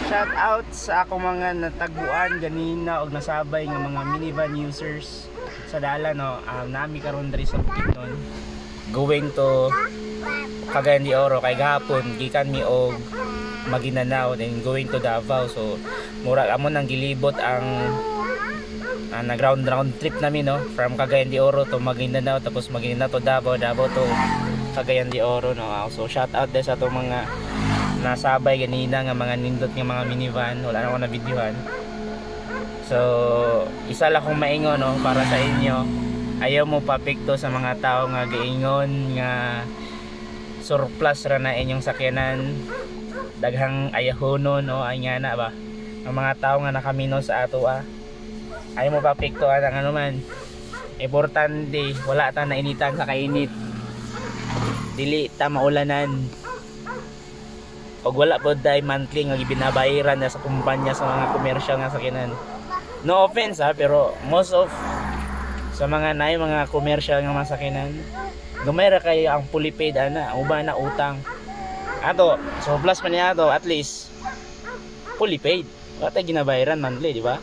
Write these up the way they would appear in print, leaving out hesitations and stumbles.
Shout out sa ako mga natagbuan ganina og nasabay nga mga minivan users sa dala no. Nami karon diri sa Bukidnon. Going to Cagayan de Oro kay gahapon gikan mi og Maguindanao then going to Davao. So murag amo nang gilibot ang nag-round trip namin no, from Cagayan de Oro to Maguindanao, tapos Maguindanao to Davao, Davao to Cagayan de Oro no. So shout out din sa atong mga nasabay ganina nga mga nindot nga mga minivan, wala na ako na videohan. So isa lang kong maingon no para sa inyo, ayaw mo papikto sa mga tao nga giingon nga surplus ra na inyong sakyanan, daghang ayahono no, ay nga na ba ang mga tao nga nakamino sa ato ayaw mo papikto ang ano man. Importante wala ta na initan sa kainit, dili ta maulanan, og wala po dahil monthly nga binabayaran na sa kumpanya sa mga commercial nga sakyanan. No offense pero most of sa mga nay mga commercial nga masakyanan gamay ra kayo ang fully paid ana, uba na utang ato surplus man niya ato, at least fully paid, wala tayo ginabayaran monthly, di ba?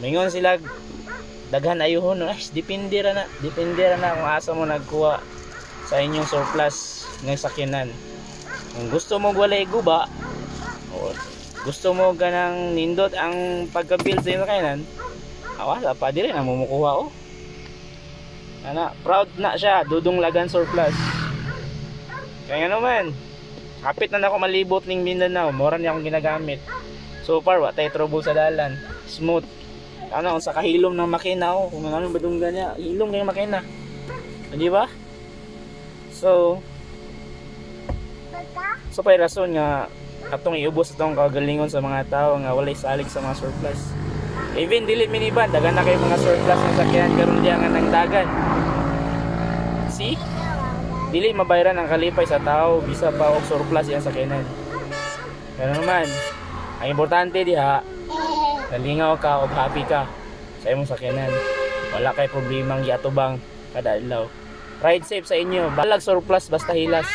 Mingon sila daghan ayuhon, depende ra na kung asa mo nagkuha sa inyong surplus ng sakyanan. Kung gusto mo walay guba o gusto mo ganang nindot ang pagka-build sa iyong kainan, awala pa di rin ang mumukuha proud na siya, Dudong Lagan surplus. Kaya naman kapit na ako malibot ning Mindanao, mora niya akong ginagamit so far, wa tayo trouble sa dalan, smooth sa kahilom ng makina kung ano ba dunggan niya, hilom kayong makina, di ba? So pay rason nga atong iubos atong kagalingon sa mga tao nga walay salig sa mga surplus. Even dili minivan, dagan na kay mga surplus nga sakyan karon diya nga nang dagan. See? Dili mabayaran ang kalipay sa tao bisa pa og surplus yang sakyanan. Pero naman, ang importante diha nalingaw ka o happy ka sa imong sakyanan. Wala kay problemang giatubang kada adlaw. Ride safe sa inyo. Balag surplus basta hilas.